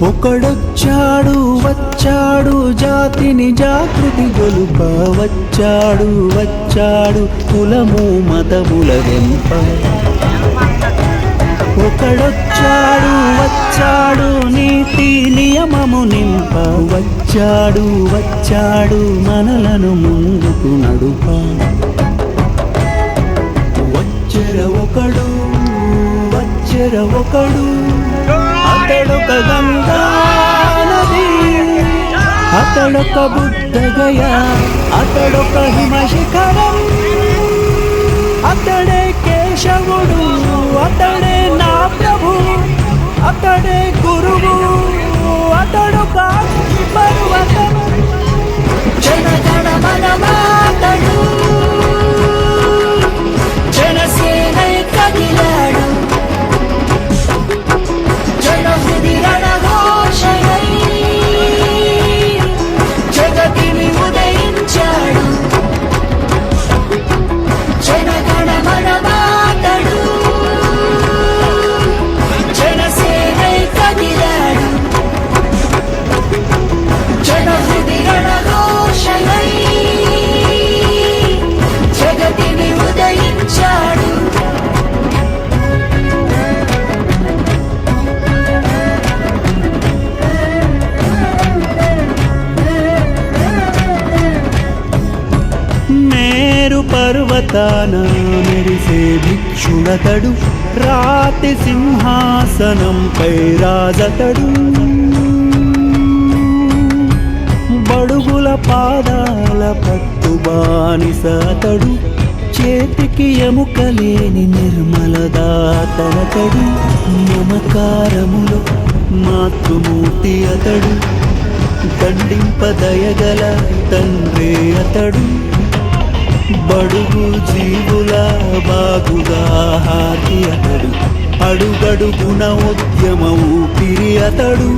ఒకడొచ్చాడు వచ్చాడు జాతిని జాగృతి గొలుప వచ్చాడు వచ్చాడు కులము మతముల వెంప ఒకడొచ్చాడు వచ్చాడు నీతి నియమము నింప వచ్చాడు వచ్చాడు మనలను ముందుకు నడుప వచ్చెర ఒకడు అతడొక గంగా నది అతడొక బుద్ధగయ అతడొక హిమశిఖరం అతడే కేశవుడు అతడే నా ప్రభు అతడే గురువు అతడొక పర్వతం జనగణ మనమాతడు జనసేనై కదిలాడు జనహృది రణఘోషయై జగతిని ఉదయించాడు జనగణ మనమాతడు జనసేనై కదిలాడు జనహృది రణఘోషయై జగతిని ఉదయించాడు. మేరు పర్వతాన మెరిసే భిక్షుడతడు రాతి సింహాసనంపై రాజతడు బడుగుల పాదాల పట్టు బానిసతడు చేతికి ఎముకలేని నిర్మలదాతనతడు మమకారములో మాతృమూర్తి అతడు దండింపదయగల తండ్రి అతడు బడుగు జీవుల బాగుగా హాతి అతడు అడుగడుగున ఉద్యమ ఊపిరి అతడు